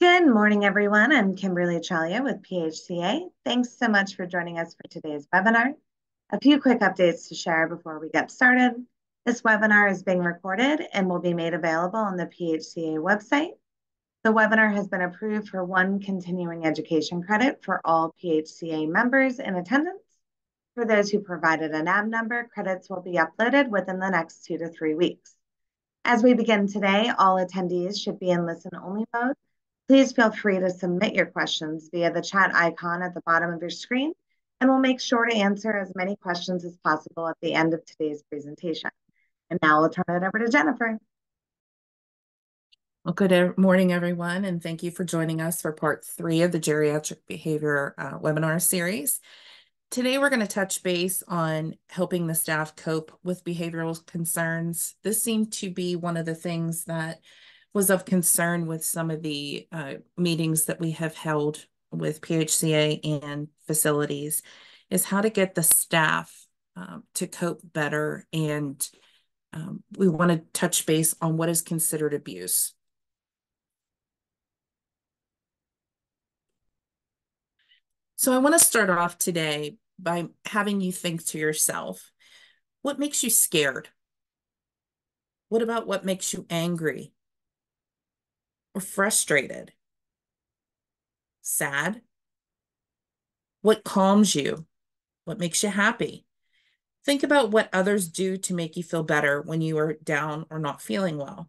Good morning, everyone. I'm Kimberly Chalia with PHCA. Thanks so much for joining us for today's webinar. A few quick updates to share before we get started. This webinar is being recorded and will be made available on the PHCA website. The webinar has been approved for one continuing education credit for all PHCA members in attendance. For those who provided an AB number, credits will be uploaded within the next 2 to 3 weeks. As we begin today, all attendees should be in listen-only mode. Please feel free to submit your questions via the chat icon at the bottom of your screen, and we'll make sure to answer as many questions as possible at the end of today's presentation. And now I'll turn it over to Jennifer. Well, good morning, everyone, and thank you for joining us for part 3 of the Geriatric Behavior webinar series. Today, we're going to touch base on helping the staff cope with behavioral concerns. This seemed to be one of the things that was of concern with some of the meetings that we have held with PHCA and facilities, is how to get the staff to cope better. And we want to touch base on what is considered abuse. So I want to start off today by having you think to yourself, what makes you scared? What about what makes you angry or frustrated? Sad? What calms you? What makes you happy? Think about what others do to make you feel better when you are down or not feeling well.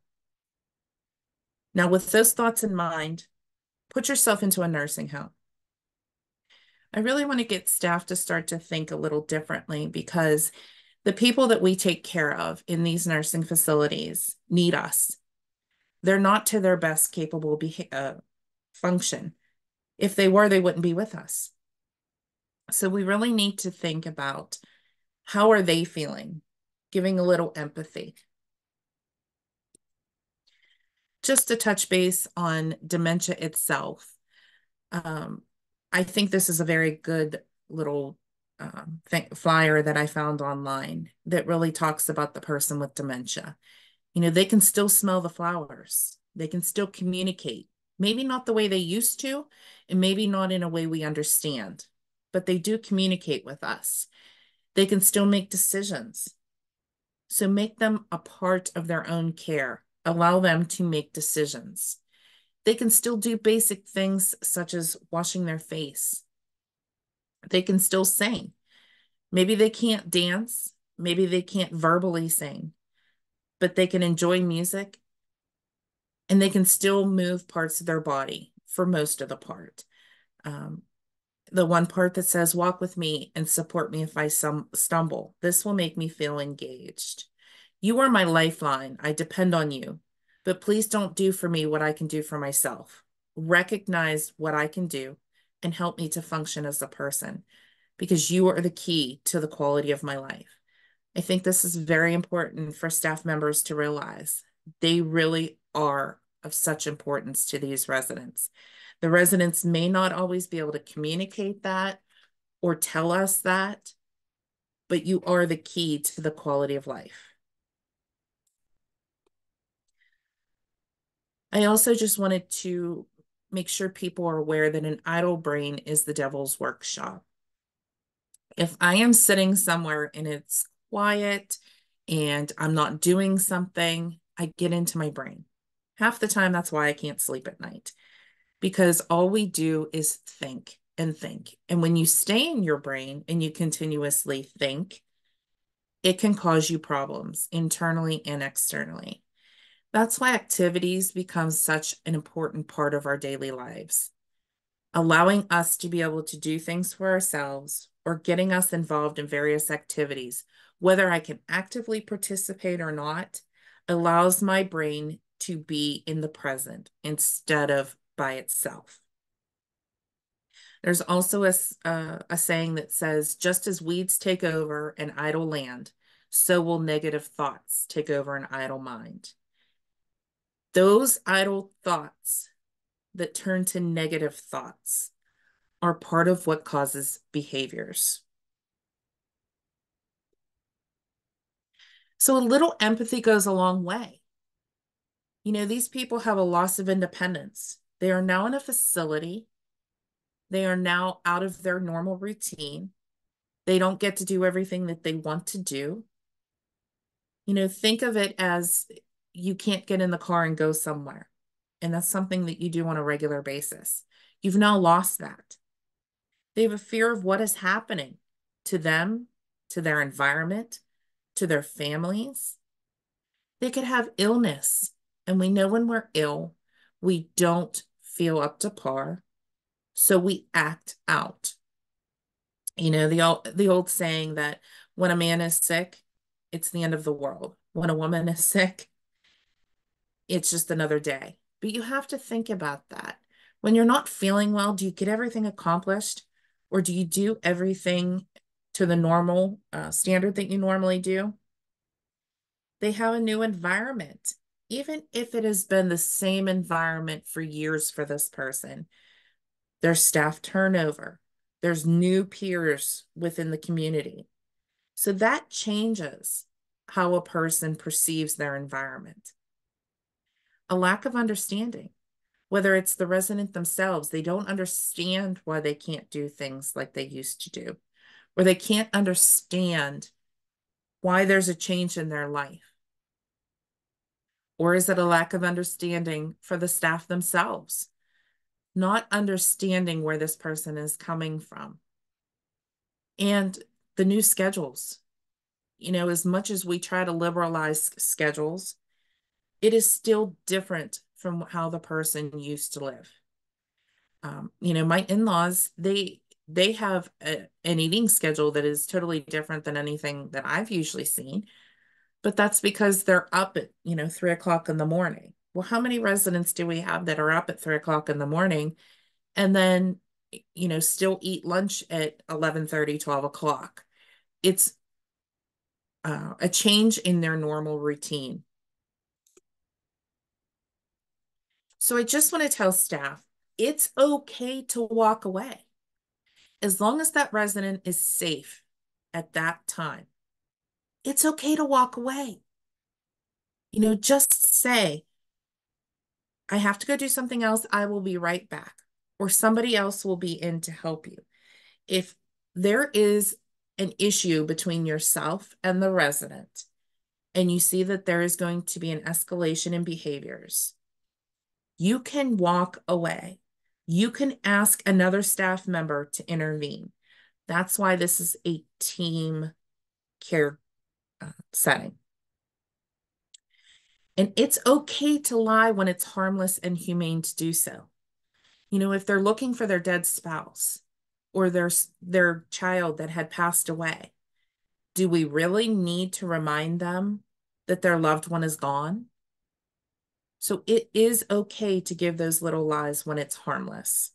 Now, with those thoughts in mind, put yourself into a nursing home. I really want to get staff to start to think a little differently, because the people that we take care of in these nursing facilities need us. They're not to their best capable function. If they were, they wouldn't be with us. So we really need to think about, how are they feeling? Giving a little empathy. Just to touch base on dementia itself. I think this is a very good little flyer that I found online that really talks about the person with dementia. You know, they can still smell the flowers. They can still communicate. Maybe not the way they used to, and maybe not in a way we understand, but they do communicate with us. They can still make decisions. So make them a part of their own care. Allow them to make decisions. They can still do basic things such as washing their face. They can still sing. Maybe they can't dance. Maybe they can't verbally sing, but they can enjoy music, and they can still move parts of their body for most of the part. The one part that says, walk with me and support me if I stumble. This will make me feel engaged. You are my lifeline. I depend on you, but please don't do for me what I can do for myself. Recognize what I can do and help me to function as a person, because you are the key to the quality of my life. I think this is very important for staff members to realize. They really are of such importance to these residents. The residents may not always be able to communicate that or tell us that, but you are the key to the quality of life. I also just wanted to make sure people are aware that an idle brain is the devil's workshop. If I am sitting somewhere and it's quiet and I'm not doing something, I get into my brain. Half the time, that's why I can't sleep at night, because all we do is think and think. And when you stay in your brain and you continuously think, it can cause you problems internally and externally. That's why activities become such an important part of our daily lives. Allowing us to be able to do things for ourselves, or getting us involved in various activities, whether I can actively participate or not, allows my brain to be in the present instead of by itself. There's also a saying that says, just as weeds take over an idle land, so will negative thoughts take over an idle mind. Those idle thoughts that turn to negative thoughts are part of what causes behaviors. So a little empathy goes a long way. You know, these people have a loss of independence. They are now in a facility. They are now out of their normal routine. They don't get to do everything that they want to do. Think of it as you can't get in the car and go somewhere. And that's something that you do on a regular basis. You've now lost that. They have a fear of what is happening to them, to their environment, to their families. They could have illness. And we know when we're ill, we don't feel up to par. So we act out. The old saying that when a man is sick, it's the end of the world. When a woman is sick, it's just another day. But you have to think about that. When you're not feeling well, do you get everything accomplished? Or do you do everything to the normal standard that you normally do? They have a new environment. Even if it has been the same environment for years for this person, there's staff turnover, there's new peers within the community. So that changes how a person perceives their environment. A lack of understanding, whether it's the resident themselves, they don't understand why they can't do things like they used to do, or they can't understand why there's a change in their life. Or is it a lack of understanding for the staff themselves, not understanding where this person is coming from? And the new schedules, as much as we try to liberalize schedules, it is still different from how the person used to live. My in-laws, they have an eating schedule that is totally different than anything that I've usually seen, but that's because they're up at 3 o'clock in the morning. Well, how many residents do we have that are up at 3 o'clock in the morning and then still eat lunch at 11:30, 12 o'clock? It's a change in their normal routine. So I just want to tell staff, it's okay to walk away as long as that resident is safe at that time. It's okay to walk away. Just say, I have to go do something else. I will be right back. Or somebody else will be in to help you. If there is an issue between yourself and the resident, and you see that there is going to be an escalation in behaviors, you can walk away. You can ask another staff member to intervene. That's why this is a team care setting. And it's okay to lie when it's harmless and humane to do so. If they're looking for their dead spouse or their child that had passed away, do we really need to remind them that their loved one is gone? So it is okay to give those little lies when it's harmless.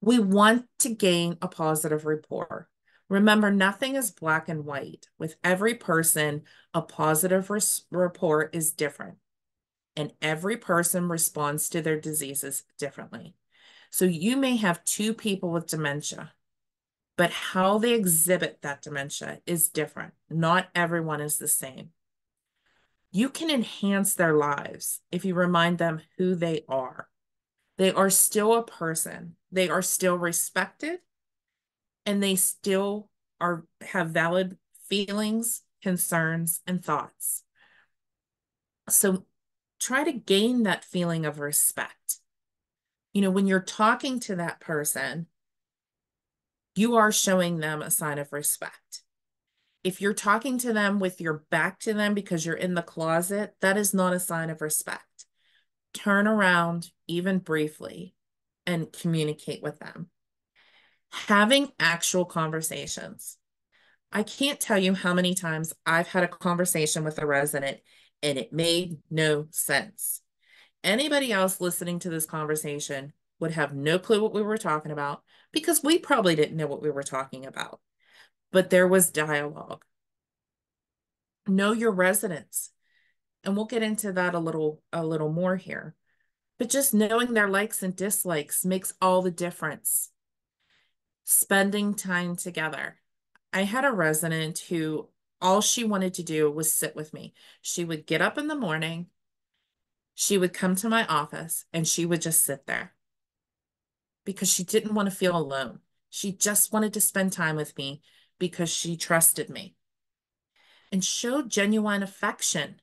We want to gain a positive rapport. Remember, nothing is black and white. With every person, a positive rapport is different, and every person responds to their diseases differently. So you may have two people with dementia, but how they exhibit that dementia is different. Not everyone is the same. You can enhance their lives if you remind them who they are. They are still a person. They are still respected, and they still have valid feelings, concerns, and thoughts. So try to gain that feeling of respect. When you're talking to that person, you are showing them a sign of respect. If you're talking to them with your back to them because you're in the closet, that is not a sign of respect. Turn around, even briefly, and communicate with them. Having actual conversations. I can't tell you how many times I've had a conversation with a resident and it made no sense. Anybody else listening to this conversation would have no clue what we were talking about because we probably didn't know what we were talking about. But there was dialogue. Know your residents. And we'll get into that a little more here. But just knowing their likes and dislikes makes all the difference. Spending time together. I had a resident who all she wanted to do was sit with me. She would get up in the morning She would come to my office and she would just sit there because she didn't want to feel alone. She just wanted to spend time with me because she trusted me and showed genuine affection.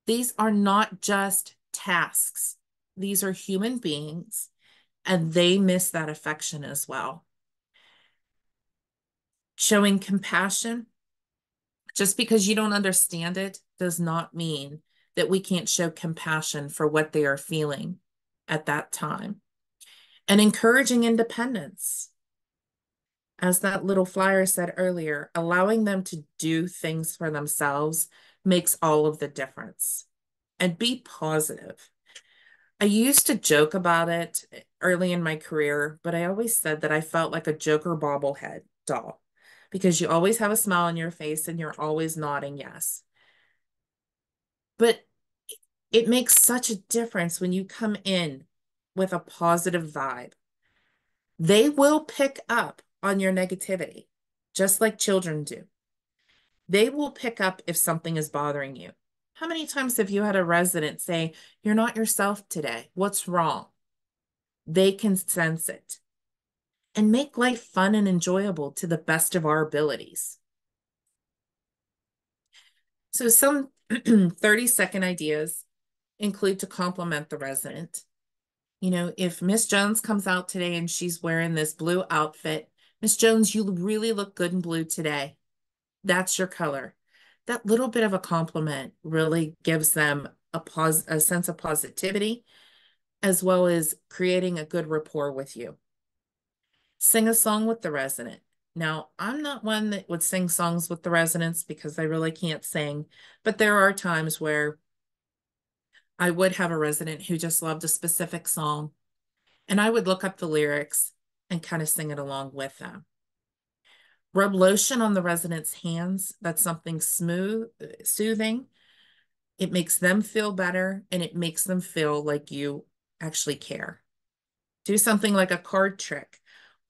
These are not just tasks, these are human beings, and they miss that affection as well. Showing compassion, just because you don't understand it, does not mean that we can't show compassion for what they are feeling at that time. And encouraging independence. As that little flyer said earlier, allowing them to do things for themselves makes all of the difference. And be positive. I used to joke about it early in my career, but I always said that I felt like a Joker bobblehead doll because you always have a smile on your face and you're always nodding yes. But it makes such a difference when you come in with a positive vibe. They will pick up on your negativity, just like children do. They will pick up if something is bothering you. How many times have you had a resident say, "You're not yourself today. What's wrong?" They can sense it and make life fun and enjoyable to the best of our abilities. So some 30-second ideas include to compliment the resident. You know, if Miss Jones comes out today and she's wearing this blue outfit, "Miss Jones, you really look good in blue today. That's your color." That little bit of a compliment really gives them a sense of positivity, as well as creating a good rapport with you. Sing a song with the resident. Now, I'm not one that would sing songs with the residents because I really can't sing, but there are times where I would have a resident who just loved a specific song, and I would look up the lyrics and kind of sing it along with them. Rub lotion on the resident's hands. That's something smooth, soothing. It makes them feel better and it makes them feel like you actually care. Do something like a card trick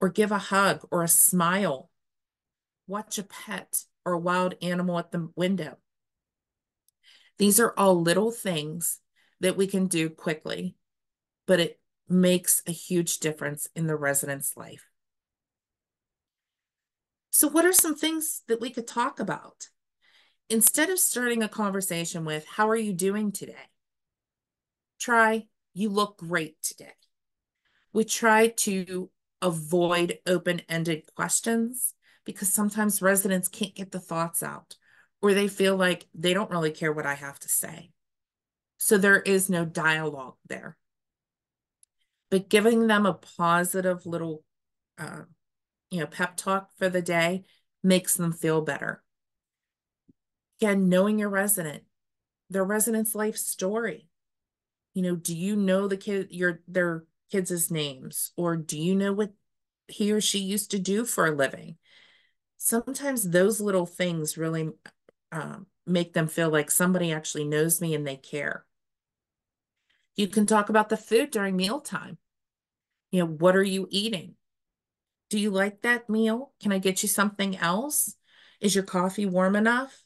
or give a hug or a smile. Watch a pet or a wild animal at the window. These are all little things that we can do quickly, but it makes a huge difference in the resident's life. So, what are some things that we could talk about? Instead of starting a conversation with, "How are you doing today?" try, "You look great today." We try to avoid open-ended questions because sometimes residents can't get the thoughts out or they feel like they don't really care what I have to say. So there is no dialogue there. But giving them a positive little, uh, pep talk for the day makes them feel better. Again, knowing your resident, their resident's life story. Do you know their kids' names, or do you know what he or she used to do for a living? Sometimes those little things really make them feel like somebody actually knows me and they care. You can talk about the food during mealtime. What are you eating? Do you like that meal? Can I get you something else? Is your coffee warm enough?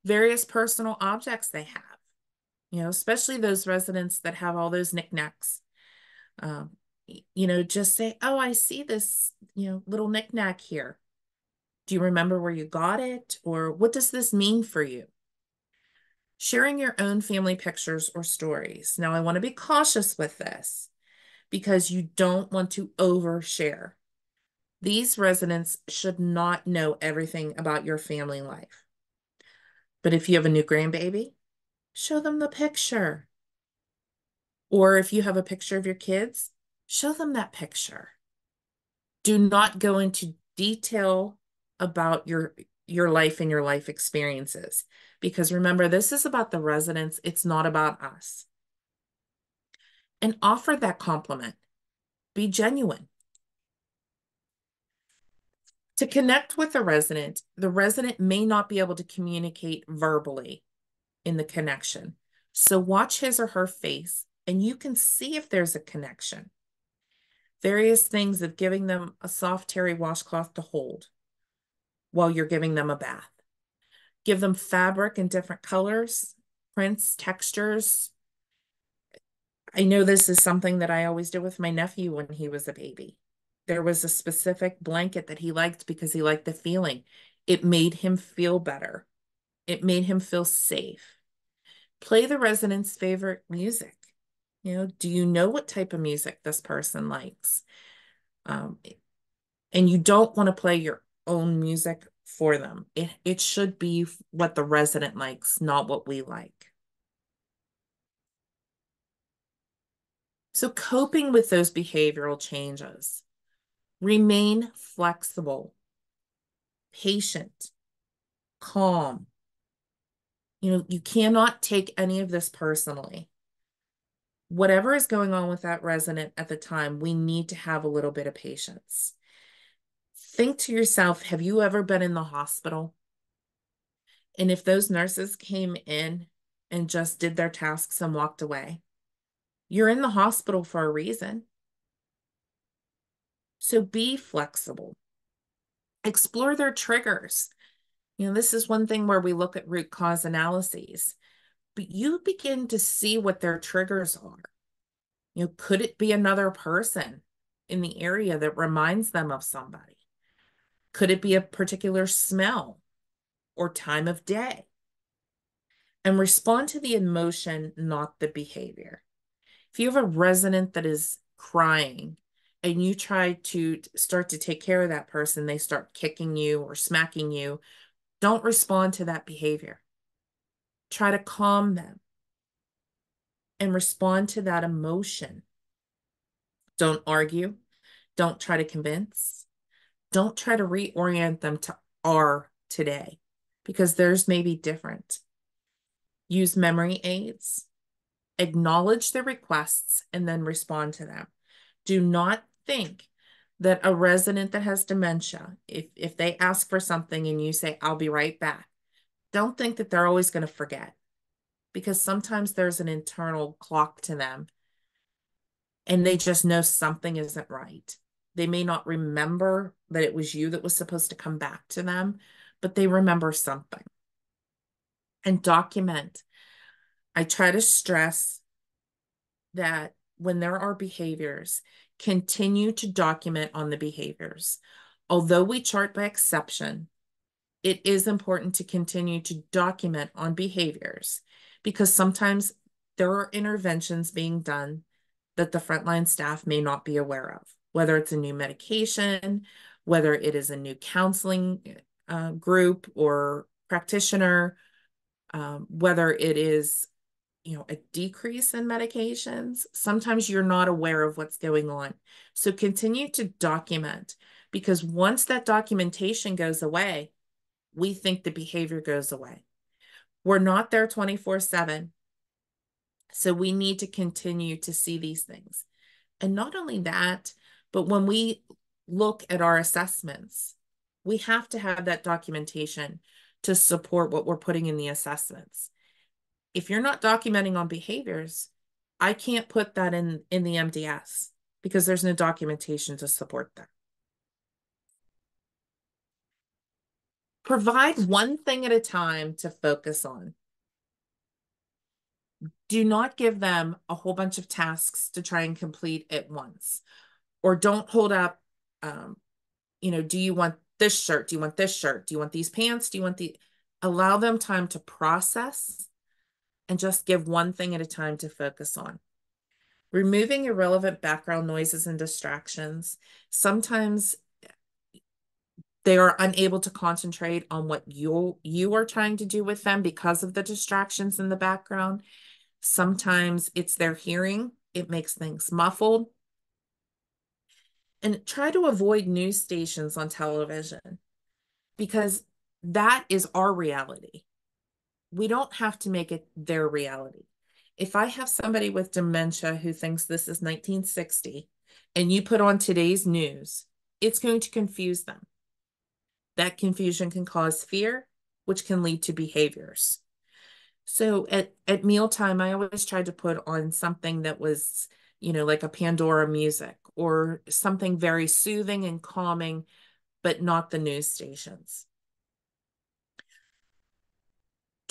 Various personal objects they have, especially those residents that have all those knickknacks. Um, just say, "Oh, I see this, little knickknack here. Do you remember where you got it? Or what does this mean for you?" Sharing your own family pictures or stories. Now, I want to be cautious with this because you don't want to overshare. These residents should not know everything about your family life. But if you have a new grandbaby, show them the picture. Or if you have a picture of your kids, show them that picture. Do not go into detail about your life and your life experiences. Because remember, this is about the residents. It's not about us. And offer that compliment. Be genuine. To connect with the resident may not be able to communicate verbally in the connection. So watch his or her face and you can see if there's a connection. Various things of giving them a soft terry washcloth to hold while you're giving them a bath. Give them fabric in different colors prints, textures. I know this is something that I always did with my nephew when he was a baby. There was a specific blanket that he liked because he liked the feeling. It made him feel better. It made him feel safe. Play the resident's favorite music. Do you know what type of music this person likes? Um, and you don't want to play your own music for them. It should be what the resident likes, not what we like. So coping with those behavioral changes, remain flexible, patient, calm. You cannot take any of this personally. Whatever is going on with that resident at the time, we need to have a little bit of patience. Think to yourself, have you ever been in the hospital? And if those nurses came in and just did their tasks and walked away, you're in the hospital for a reason. So be flexible. Explore their triggers. This is one thing where we look at root cause analyses, but you begin to see what their triggers are. Could it be another person in the area that reminds them of somebody? Could it be a particular smell or time of day? And respond to the emotion, not the behavior. If you have a resident that is crying and you try to start to take care of that person, they start kicking you or smacking you, don't respond to that behavior. Try to calm them and respond to that emotion. Don't argue. Don't try to convince. Don't try to reorient them to our today because theirs may be different. Use memory aids. Acknowledge their requests and then respond to them. Do not think that a resident that has dementia, if they ask for something and you say, I'll be right back, don't think that they're always going to forget because sometimes there's an internal clock to them and they just know something isn't right. They may not remember that it was you that was supposed to come back to them, but they remember something. And document. I try to stress that when there are behaviors, continue to document on the behaviors. Although we chart by exception, it is important to continue to document on behaviors because sometimes there are interventions being done that the frontline staff may not be aware of, whether it's a new medication, whether it is a new counseling group or practitioner, whether it is a decrease in medications. Sometimes you're not aware of what's going on. So continue to document because once that documentation goes away, we think the behavior goes away. We're not there 24/7. So we need to continue to see these things. And not only that, but when we look at our assessments, we have to have that documentation to support what we're putting in the assessments. If you're not documenting on behaviors, I can't put that in the MDS because there's no documentation to support that. Provide one thing at a time to focus on. Do not give them a whole bunch of tasks to try and complete at once. Or don't hold up, do you want this shirt? Do you want this shirt? Do you want these pants? Do you want allow them time to process and just give one thing at a time to focus on. Removing irrelevant background noises and distractions. Sometimes they are unable to concentrate on what you are trying to do with them because of the distractions in the background. Sometimes it's their hearing. It makes things muffled. And try to avoid news stations on television because that is our reality. We don't have to make it their reality. If I have somebody with dementia who thinks this is 1960 and you put on today's news, it's going to confuse them. That confusion can cause fear, which can lead to behaviors. So at mealtime, I always tried to put on something that was, like a Pandora music or something very soothing and calming, but not the news stations.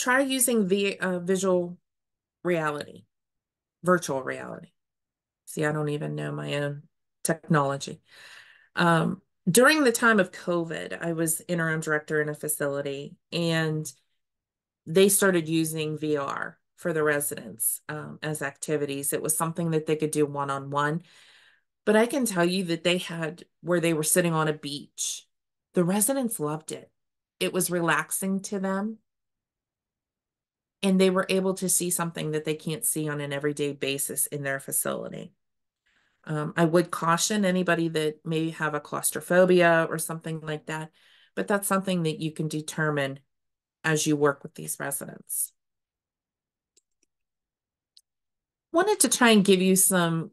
try using visual reality, virtual reality. See, I don't even know my own technology. During the time of COVID, I was interim director in a facility, and they started using VR for the residents as activities. It was something that they could do one-on-one. But I can tell you that they had where they were sitting on a beach. The residents loved it. It was relaxing to them, and they were able to see something that they can't see on an everyday basis in their facility. I would caution anybody that may have a claustrophobia or something like that, but that's something that you can determine as you work with these residents. Wanted to try and give you some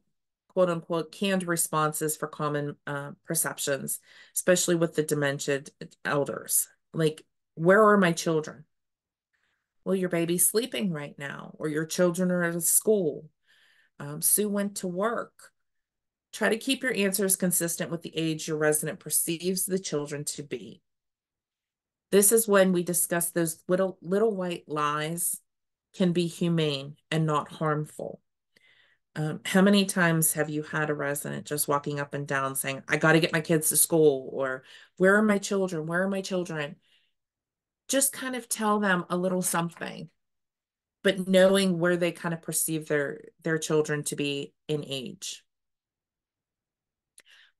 quote unquote canned responses for common perceptions, especially with the dementia elders. Like, where are my children? Well, your baby's sleeping right now, or your children are at school. Sue went to work. Try to keep your answers consistent with the age your resident perceives the children to be. This is when we discuss those little white lies can be humane and not harmful. How many times have you had a resident just walking up and down saying, I got to get my kids to school, or where are my children? Where are my children? Just kind of tell them a little something, but knowing where they kind of perceive their children to be in age.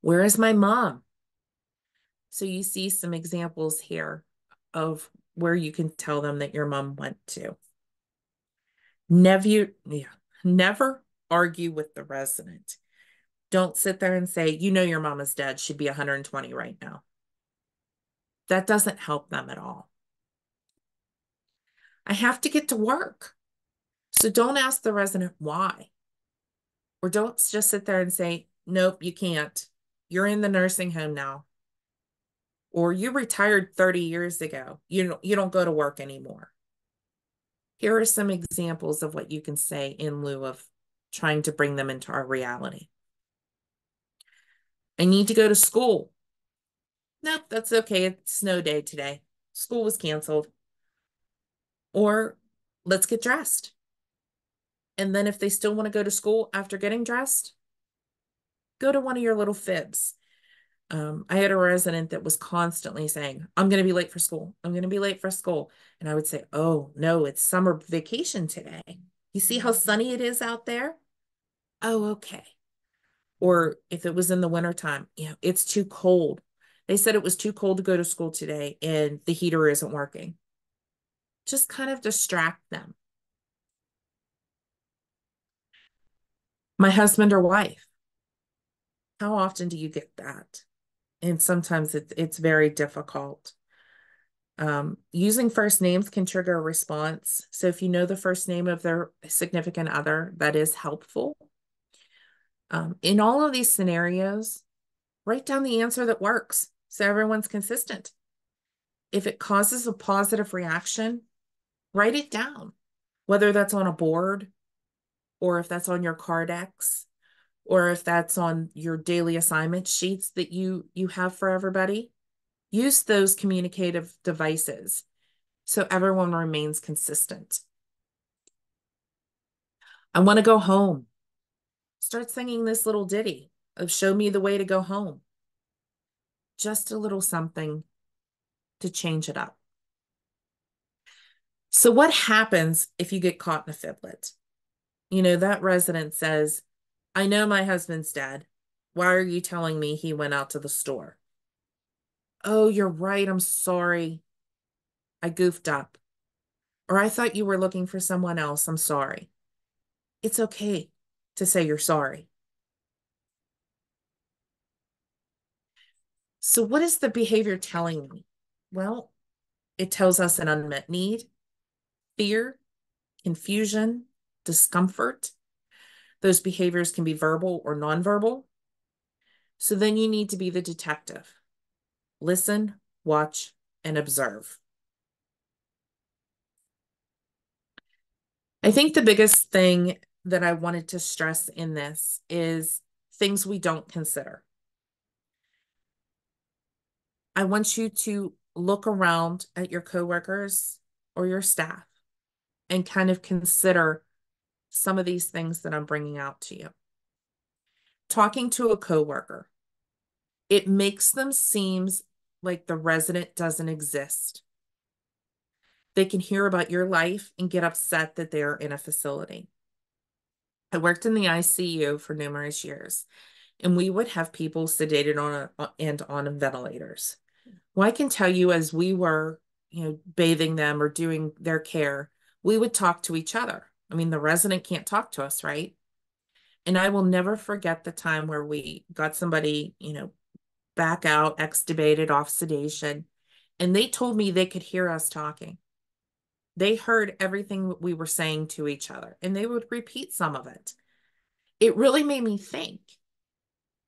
Where is my mom? So you see some examples here of where you can tell them that your mom went to. Never argue with the resident. Don't sit there and say, you know, your mom is dead. She'd be 120 right now. That doesn't help them at all. I have to get to work. So don't ask the resident why. Or don't just sit there and say, nope, you can't. You're in the nursing home now. Or you retired 30 years ago. You don't go to work anymore. Here are some examples of what you can say in lieu of trying to bring them into our reality. I need to go to school. Nope, that's okay. It's snow day today. School was canceled. Or let's get dressed. And then if they still want to go to school after getting dressed, go to one of your little fibs. I had a resident that was constantly saying, I'm going to be late for school. I'm going to be late for school. And I would say, oh, no, it's summer vacation today. You see how sunny it is out there? Oh, okay. Or if it was in the wintertime, it's too cold. They said it was too cold to go to school today and the heater isn't working. Just kind of distract them. My husband or wife. How often do you get that? And sometimes it's very difficult. Using first names can trigger a response. So if you know the first name of their significant other, that is helpful. In all of these scenarios, write down the answer that works so everyone's consistent. If it causes a positive reaction, write it down, whether that's on a board or if that's on your Cardex or if that's on your daily assignment sheets that you have for everybody. Use those communicative devices so everyone remains consistent. I want to go home. Start singing this little ditty of show me the way to go home. Just a little something to change it up. So what happens if you get caught in a fiblet? That resident says, I know my husband's dead. Why are you telling me he went out to the store? Oh, you're right. I'm sorry. I goofed up. Or I thought you were looking for someone else. I'm sorry. It's okay to say you're sorry. So what is the behavior telling me? Well, it tells us an unmet need, fear, confusion, discomfort. Those behaviors can be verbal or nonverbal. So then you need to be the detective. Listen, watch, and observe. I think the biggest thing that I wanted to stress in this is things we don't consider. I want you to look around at your coworkers or your staff and kind of consider some of these things that I'm bringing out to you. Talking to a coworker, it makes them seem like the resident doesn't exist. They can hear about your life and get upset that they're in a facility. I worked in the ICU for numerous years, and we would have people sedated on ventilators. Well, I can tell you, as we were, bathing them or doing their care, we would talk to each other. I mean, the resident can't talk to us, right? And I will never forget the time where we got somebody, back out, extubated off sedation, and they told me they could hear us talking. They heard everything we were saying to each other, and they would repeat some of it. It really made me think.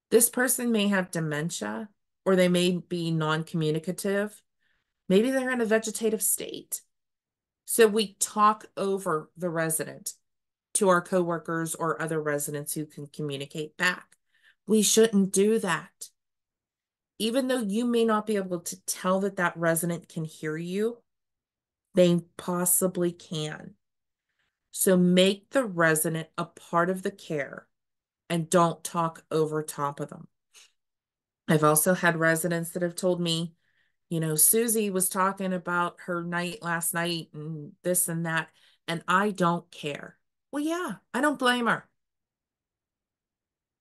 This person may have dementia, or they may be non-communicative. Maybe they're in a vegetative state. So we talk over the resident to our coworkers or other residents who can communicate back. We shouldn't do that. Even though you may not be able to tell that that resident can hear you, they possibly can. So make the resident a part of the care and don't talk over top of them. I've also had residents that have told me, Susie was talking about her night last night and this and that, and I don't care. Well, yeah, I don't blame her.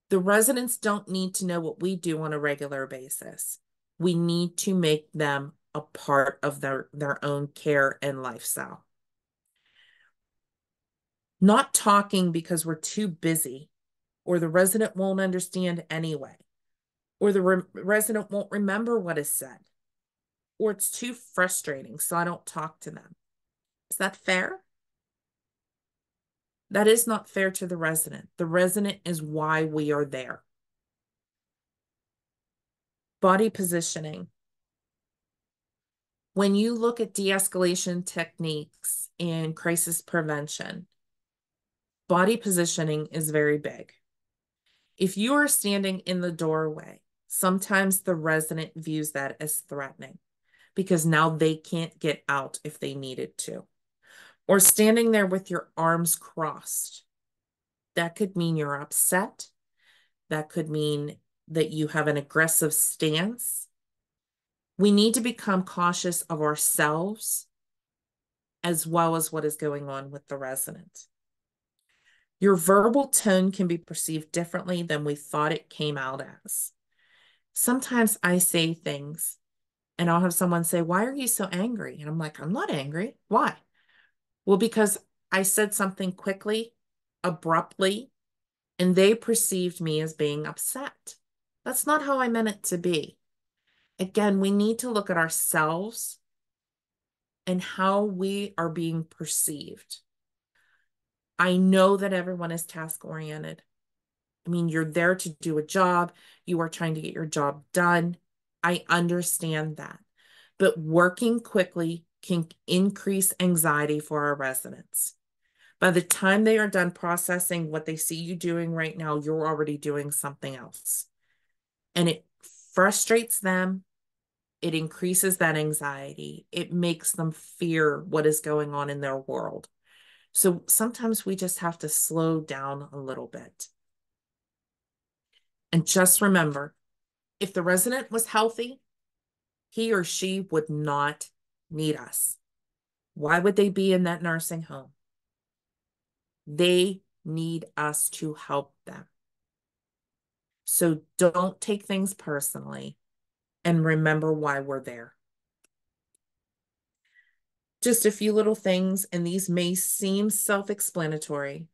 The residents don't need to know what we do on a regular basis. We need to make them a part of their own care and lifestyle. Not talking because we're too busy, or the resident won't understand anyway, or the resident won't remember what is said, or it's too frustrating, so I don't talk to them. Is that fair? That is not fair to the resident. The resident is why we are there. Body positioning. When you look at de-escalation techniques and crisis prevention, body positioning is very big. If you are standing in the doorway, sometimes the resident views that as threatening because now they can't get out if they needed to. Or standing there with your arms crossed. That could mean you're upset. That could mean that you have an aggressive stance. We need to become cautious of ourselves as well as what is going on with the resident. Your verbal tone can be perceived differently than we thought it came out as. Sometimes I say things and I'll have someone say, "Why are you so angry?" And I'm like, "I'm not angry. Why?" Well, because I said something quickly, abruptly, and they perceived me as being upset. That's not how I meant it to be. Again, we need to look at ourselves and how we are being perceived. I know that everyone is task-oriented. I mean, you're there to do a job. You are trying to get your job done. I understand that. But working quickly can increase anxiety for our residents. By the time they are done processing what they see you doing right now, you're already doing something else. And it frustrates them. It increases that anxiety. It makes them fear what is going on in their world. So sometimes we just have to slow down a little bit. And just remember, if the resident was healthy, he or she would not need us. Why would they be in that nursing home? They need us to help them. So don't take things personally and remember why we're there. Just a few little things, and these may seem self-explanatory,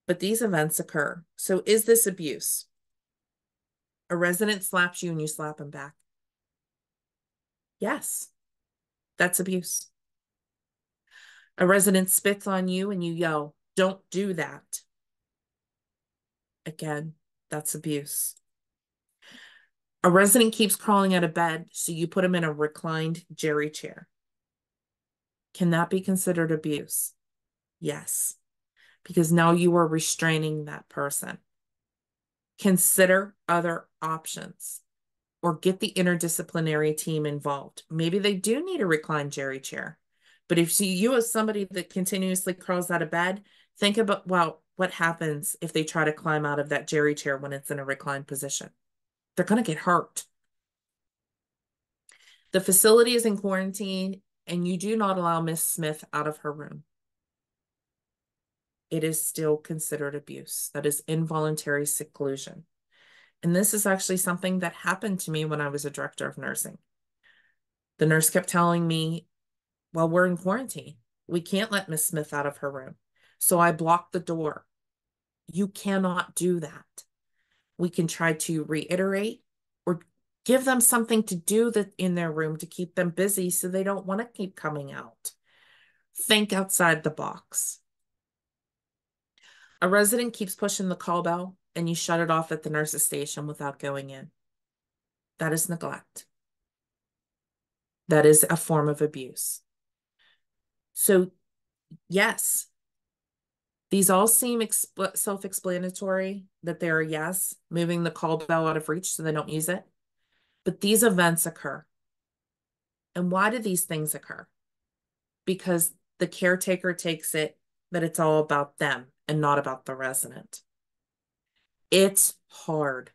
but these events occur. So is this abuse? A resident slaps you and you slap him back. Yes, that's abuse. A resident spits on you and you yell, "Don't do that." Again, that's abuse. A resident keeps crawling out of bed, so you put him in a reclined Jerry chair. Can that be considered abuse? Yes, because now you are restraining that person. Consider other options or get the interdisciplinary team involved. Maybe they do need a reclined Jerry chair, But if you as somebody that continuously crawls out of bed, think about, well, what happens if they try to climb out of that Jerry chair when it's in a reclined position? They're going to get hurt. The facility is in quarantine and you do not allow Miss Smith out of her room. It is still considered abuse. That is involuntary seclusion. And this is actually something that happened to me when I was a director of nursing. The nurse kept telling me, well, we're in quarantine. We can't let Miss Smith out of her room. So I blocked the door. You cannot do that. We can try to reiterate or give them something to do that in their room to keep them busy so they don't want to keep coming out. Think outside the box. A resident keeps pushing the call bell and you shut it off at the nurse's station without going in. That is neglect. That is a form of abuse. So, yes, these all seem self-explanatory that they're, yes, moving the call bell out of reach so they don't use it. But these events occur. And why do these things occur? Because the caretaker takes it that it's all about them and not about the resident. It's hard.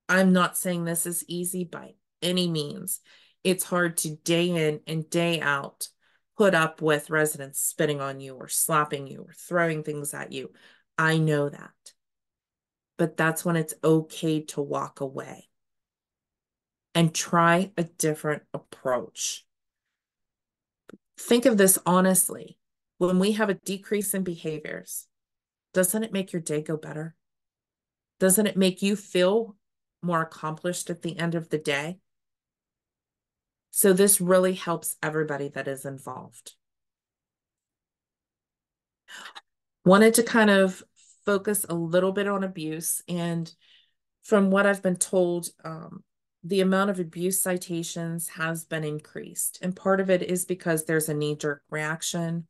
I'm not saying this is easy by any means. It's hard to day in and day out put up with residents spitting on you or slapping you or throwing things at you. I know that. But that's when it's okay to walk away and try a different approach. Think of this honestly. When we have a decrease in behaviors, doesn't it make your day go better? Doesn't it make you feel more accomplished at the end of the day? So this really helps everybody that is involved. Wanted to kind of focus a little bit on abuse. And from what I've been told, the amount of abuse citations has been increased. And part of it is because there's a knee-jerk reaction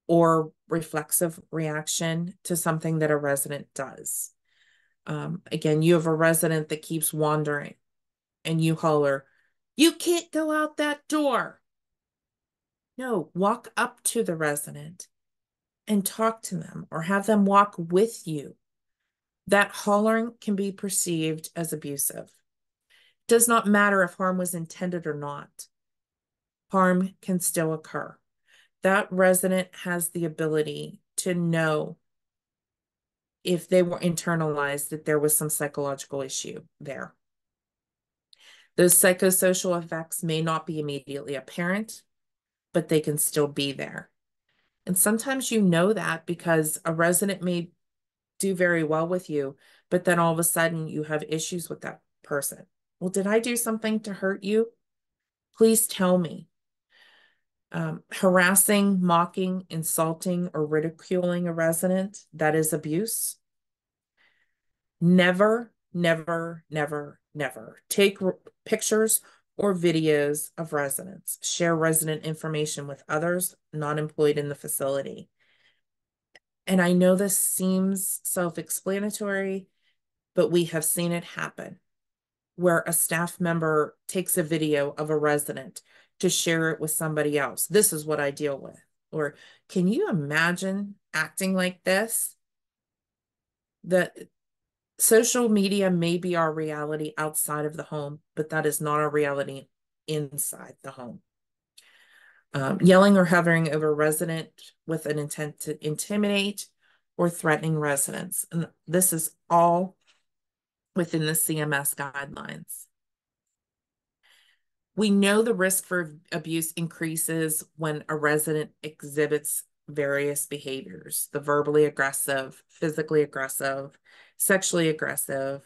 or reflexive reaction to something that a resident does. Again, you have a resident that keeps wandering and you holler, "You can't go out that door." No, walk up to the resident and talk to them or have them walk with you. That hollering can be perceived as abusive. It does not matter if harm was intended or not. Harm can still occur. That resident has the ability to know if they were internalized that there was some psychological issue there. Those psychosocial effects may not be immediately apparent, but they can still be there. And sometimes you know that because a resident may do very well with you, but then all of a sudden you have issues with that person. Well, did I do something to hurt you? Please tell me. Harassing, mocking, insulting, or ridiculing a resident, that is abuse. Never, never, never, never take pictures or videos of residents. Share resident information with others not employed in the facility. And I know this seems self-explanatory, but we have seen it happen where a staff member takes a video of a resident to share it with somebody else. This is what I deal with. Or can you imagine acting like this? That social media may be our reality outside of the home, but that is not our reality inside the home. Yelling or hovering over resident with an intent to intimidate or threatening residents. And this is all within the CMS guidelines. We know the risk for abuse increases when a resident exhibits various behaviors, the verbally aggressive, physically aggressive, sexually aggressive,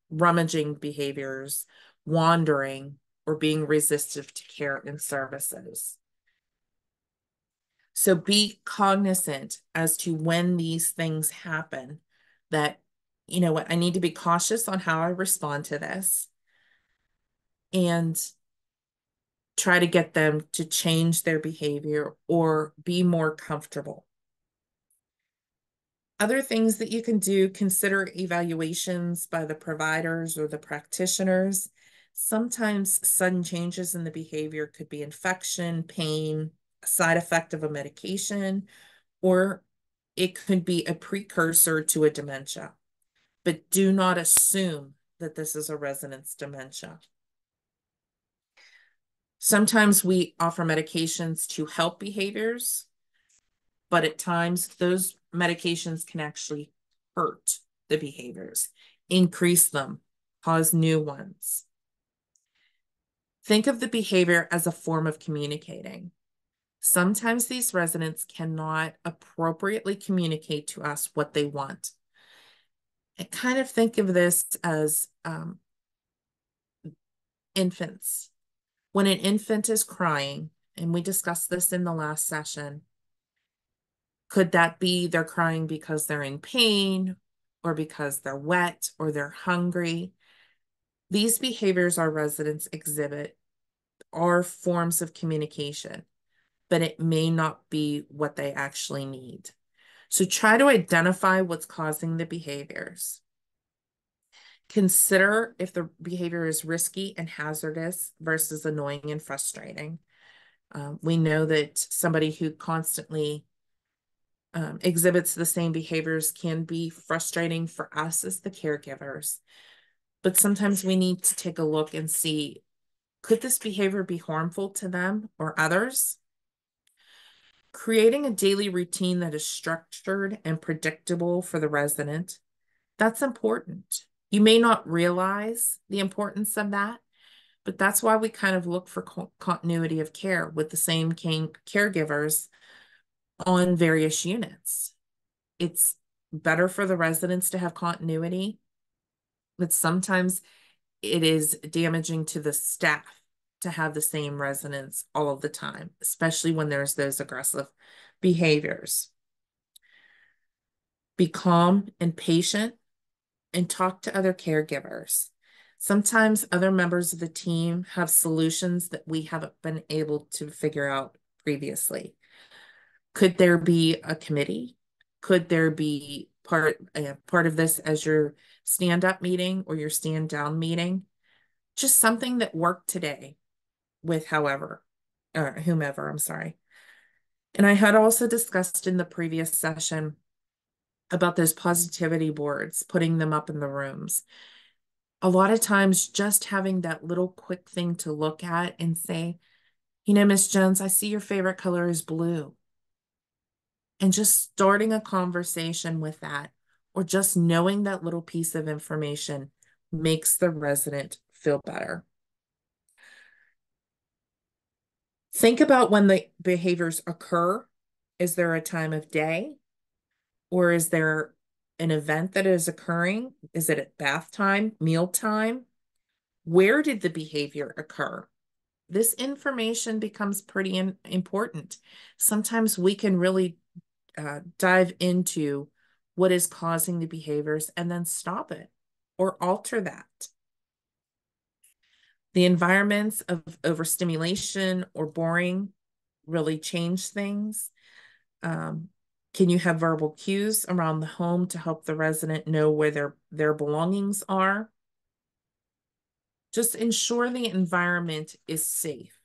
rummaging behaviors, wandering, or being resistive to care and services. So be cognizant as to when these things happen that, you know what, I need to be cautious on how I respond to this and try to get them to change their behavior or be more comfortable. Other things that you can do, consider evaluations by the providers or the practitioners. Sometimes sudden changes in the behavior could be infection, pain, side effect of a medication, or it could be a precursor to a dementia. But do not assume that this is a resident's dementia. Sometimes we offer medications to help behaviors, but at times those medications can actually hurt the behaviors, increase them, cause new ones. Think of the behavior as a form of communicating. Sometimes these residents cannot appropriately communicate to us what they want. I kind of think of this as infants. When an infant is crying, and we discussed this in the last session, could that be they're crying because they're in pain, or because they're wet, or they're hungry? These behaviors our residents exhibit are forms of communication, but it may not be what they actually need. So try to identify what's causing the behaviors. Consider if the behavior is risky and hazardous versus annoying and frustrating. We know that somebody who constantly exhibits the same behaviors can be frustrating for us as the caregivers. But sometimes we need to take a look and see, could this behavior be harmful to them or others? Creating a daily routine that is structured and predictable for the resident, that's important. You may not realize the importance of that, but that's why we kind of look for continuity of care with the same caregivers on various units. It's better for the residents to have continuity, but sometimes it is damaging to the staff to have the same residents all of the time, especially when there's those aggressive behaviors. Be calm and patient and talk to other caregivers. Sometimes other members of the team have solutions that we haven't been able to figure out previously. Could there be a committee? Could there be part of this as your stand-up meeting or your stand-down meeting? Just something that worked today with whomever, I'm sorry. And I had also discussed in the previous session about those positivity boards, putting them up in the rooms. A lot of times just having that little quick thing to look at and say, you know, Miss Jones, I see your favorite color is blue. And just starting a conversation with that, or just knowing that little piece of information makes the resident feel better. Think about when the behaviors occur. Is there a time of day? Or is there an event that is occurring? Is it at bath time, meal time? Where did the behavior occur? This information becomes pretty important. Sometimes we can really dive into what is causing the behaviors and then stop it or alter that. The environments of overstimulation or boring really change things. Can you have verbal cues around the home to help the resident know where their belongings are? Just ensure the environment is safe.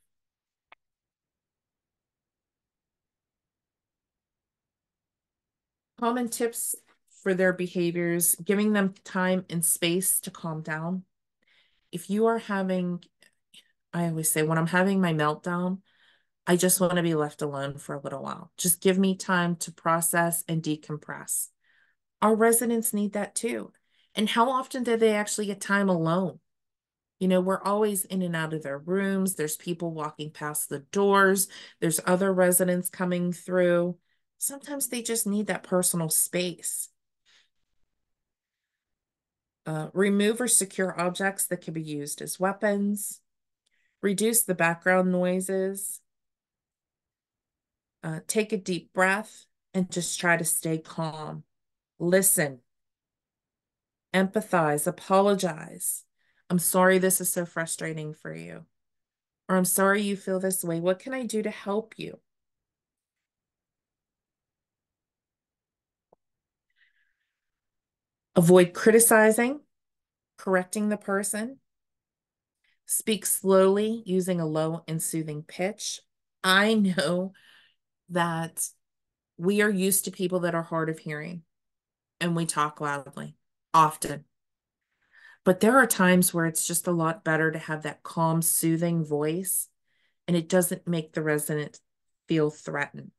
Common tips for their behaviors: giving them time and space to calm down. If you are having, I always say, when I'm having my meltdown, I just want to be left alone for a little while. Just give me time to process and decompress. Our residents need that too. And how often do they actually get time alone? You know, we're always in and out of their rooms. There's people walking past the doors. There's other residents coming through. Sometimes they just need that personal space. Remove or secure objects that can be used as weapons. Reduce the background noises. Take a deep breath and just try to stay calm. Listen. Empathize. Apologize. I'm sorry this is so frustrating for you. Or I'm sorry you feel this way. What can I do to help you? Avoid criticizing, correcting the person. Speak slowly using a low and soothing pitch. I know that we are used to people that are hard of hearing and we talk loudly often. But there are times where it's just a lot better to have that calm, soothing voice, and it doesn't make the resident feel threatened.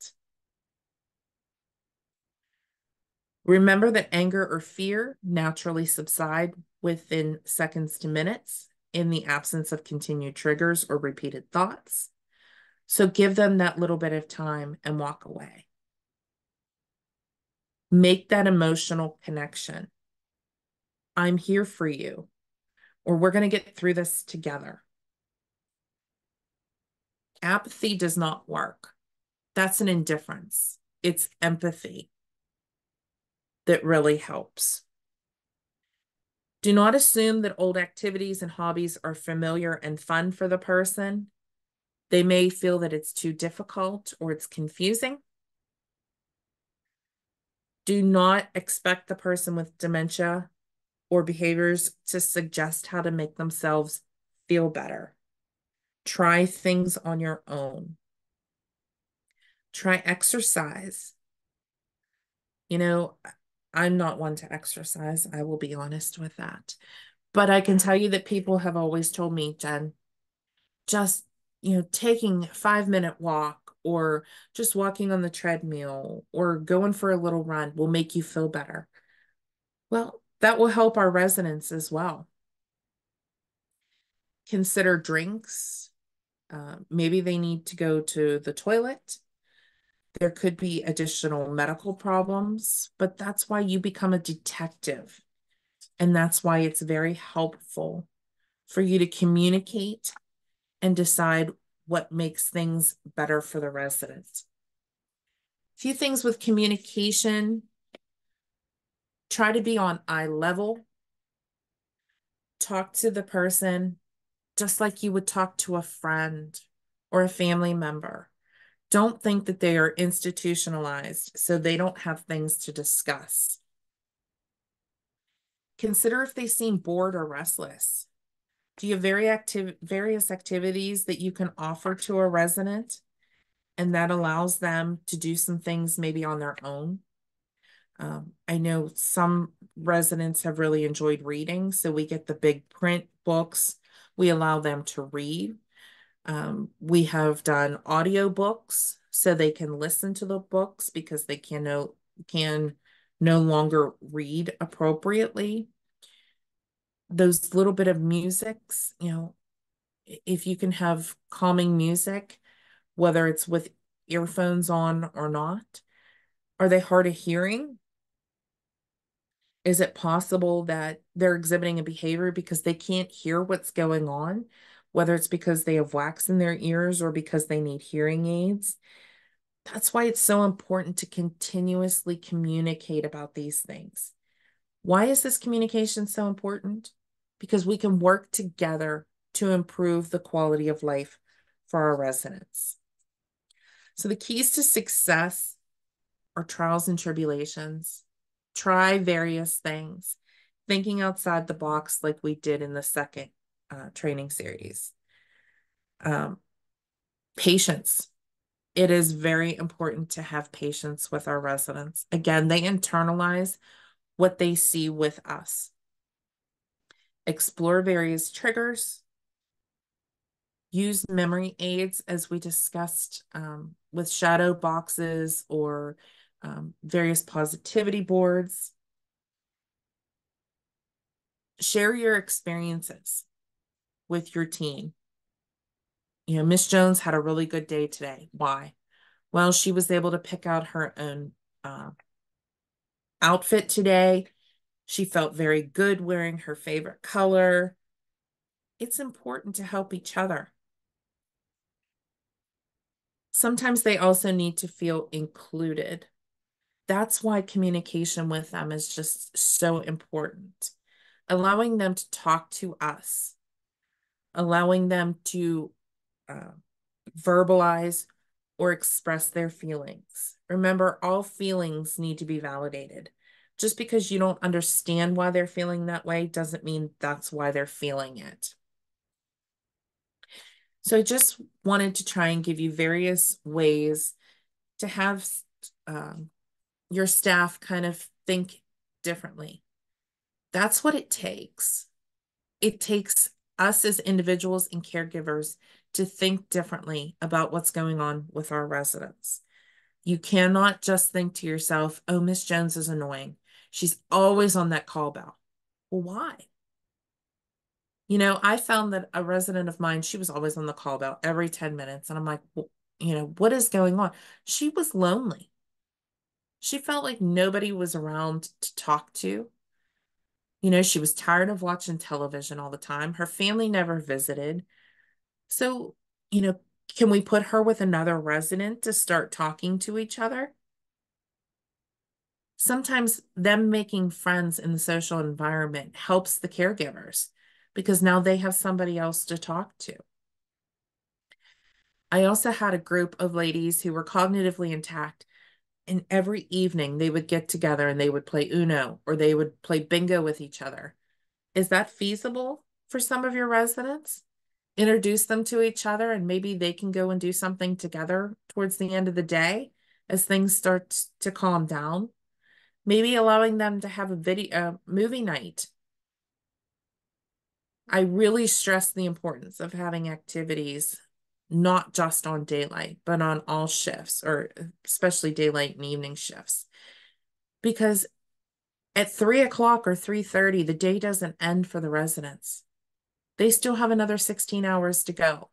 Remember that anger or fear naturally subside within seconds to minutes in the absence of continued triggers or repeated thoughts. So give them that little bit of time and walk away. Make that emotional connection. I'm here for you, or we're going to get through this together. Apathy does not work. That's an indifference. It's empathy that really helps. Do not assume that old activities and hobbies are familiar and fun for the person. They may feel that it's too difficult or it's confusing. Do not expect the person with dementia or behaviors to suggest how to make themselves feel better. Try things on your own. Try exercise. You know, I'm not one to exercise. I will be honest with that. But I can tell you that people have always told me, Jen, just, taking a 5-minute walk or just walking on the treadmill or going for a little run will make you feel better. Well, that will help our residents as well. Consider drinks. Maybe they need to go to the toilet. There could be additional medical problems, but that's why you become a detective. And that's why it's very helpful for you to communicate and decide what makes things better for the residents. A few things with communication: try to be on eye level. Talk to the person just like you would talk to a friend or a family member. Don't think that they are institutionalized so they don't have things to discuss. Consider if they seem bored or restless. Do you have various activities that you can offer to a resident, and that allows them to do some things maybe on their own? I know some residents have really enjoyed reading, so we get the big print books. We allow them to read. We have done audio books so they can listen to the books because they can no longer read appropriately. Those little bit of musics, if you can have calming music, whether it's with earphones on or not. Are they hard of hearing? Is it possible that they're exhibiting a behavior because they can't hear what's going on, whether it's because they have wax in their ears or because they need hearing aids? That's why it's so important to continuously communicate about these things. Why is this communication so important? Because we can work together to improve the quality of life for our residents. So the keys to success are trials and tribulations. Try various things, thinking outside the box like we did in the second training series. Patience. It is very important to have patience with our residents. Again, they internalize what they see with us. Explore various triggers. Use memory aids as we discussed with shadow boxes or various positivity boards. Share your experiences with your team. Miss Jones had a really good day today. Why? Well, she was able to pick out her own outfit today. She felt very good wearing her favorite color. It's important to help each other. Sometimes they also need to feel included. That's why communication with them is just so important. Allowing them to talk to us, allowing them to verbalize or express their feelings. Remember, all feelings need to be validated. Just because you don't understand why they're feeling that way doesn't mean that's why they're feeling it. So I just wanted to try and give you various ways to have um, your staff kind of think differently. That's what it takes. It takes us as individuals and caregivers to think differently about what's going on with our residents. You cannot just think to yourself, oh, Miss Jones is annoying. She's always on that call bell. Well, why? I found that a resident of mine, she was always on the call bell every 10 minutes. And I'm like, well, what is going on? She was lonely. She felt like nobody was around to talk to. She was tired of watching television all the time. Her family never visited. So, you know, can we put her with another resident to start talking to each other? Sometimes them making friends in the social environment helps the caregivers because now they have somebody else to talk to. I also had a group of ladies who were cognitively intact, and every evening they would get together and they would play Uno or they would play bingo with each other. Is that feasible for some of your residents? Introduce them to each other and maybe they can go and do something together towards the end of the day as things start to calm down. Maybe allowing them to have a video movie night. I really stress the importance of having activities not just on daylight, but on all shifts, or especially daylight and evening shifts. Because at 3 o'clock or 3:30, the day doesn't end for the residents. They still have another 16 hours to go.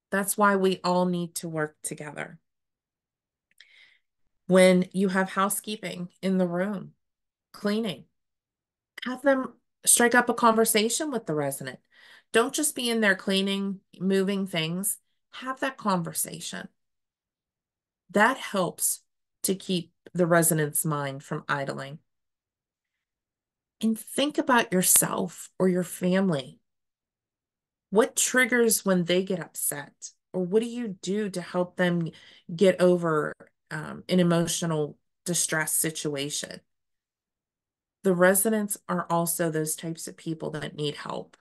That's why we all need to work together. When you have housekeeping in the room, cleaning, have them strike up a conversation with the resident. Don't just be in there cleaning, moving things. Have that conversation. That helps to keep the resident's mind from idling. And think about yourself or your family. What triggers when they get upset? Or what do you do to help them get over an emotional distress situation? The residents are also those types of people that need help.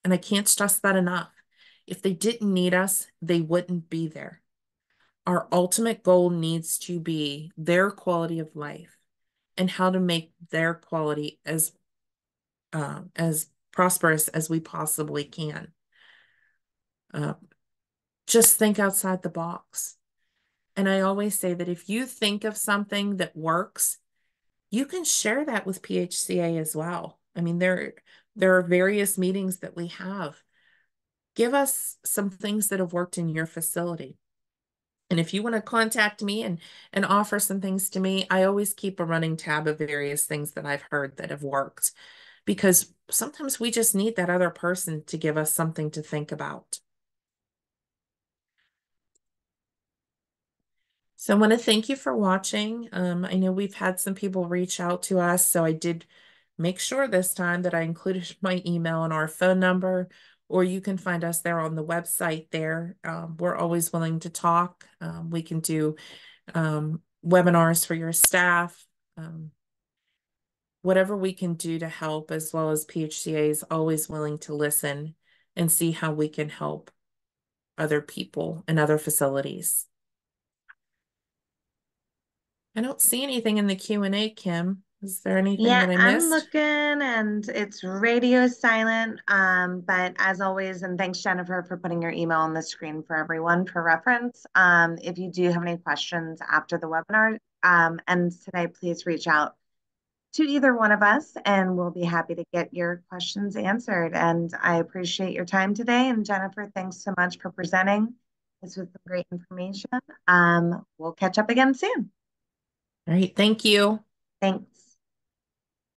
And I can't stress that enough. If they didn't need us, they wouldn't be there. Our ultimate goal needs to be their quality of life and how to make their quality as prosperous as we possibly can. Uh, just think outside the box. And I always say that if you think of something that works, you can share that with PHCA as well. I mean, there are various meetings that we have. Give us some things that have worked in your facility. And if you want to contact me and offer some things to me, I always keep a running tab of various things that I've heard that have worked because sometimes we just need that other person to give us something to think about. So I want to thank you for watching. I know we've had some people reach out to us, so I did make sure this time that I included my email and our phone number, or you can find us there on the website there. We're always willing to talk. We can do webinars for your staff, whatever we can do to help, as well as PHCA is always willing to listen and see how we can help other people and other facilities. I don't see anything in the Q&A, Kim. Is there anything Yeah, that I I'm missed? looking and it's radio silent. But as always, and thanks, Jennifer, for putting your email on the screen for everyone for reference. If you do have any questions after the webinar ends today, please reach out to either one of us and we'll be happy to get your questions answered. And I appreciate your time today. And Jennifer, thanks so much for presenting. This was some great information. We'll catch up again soon. All right, thank you. Thanks.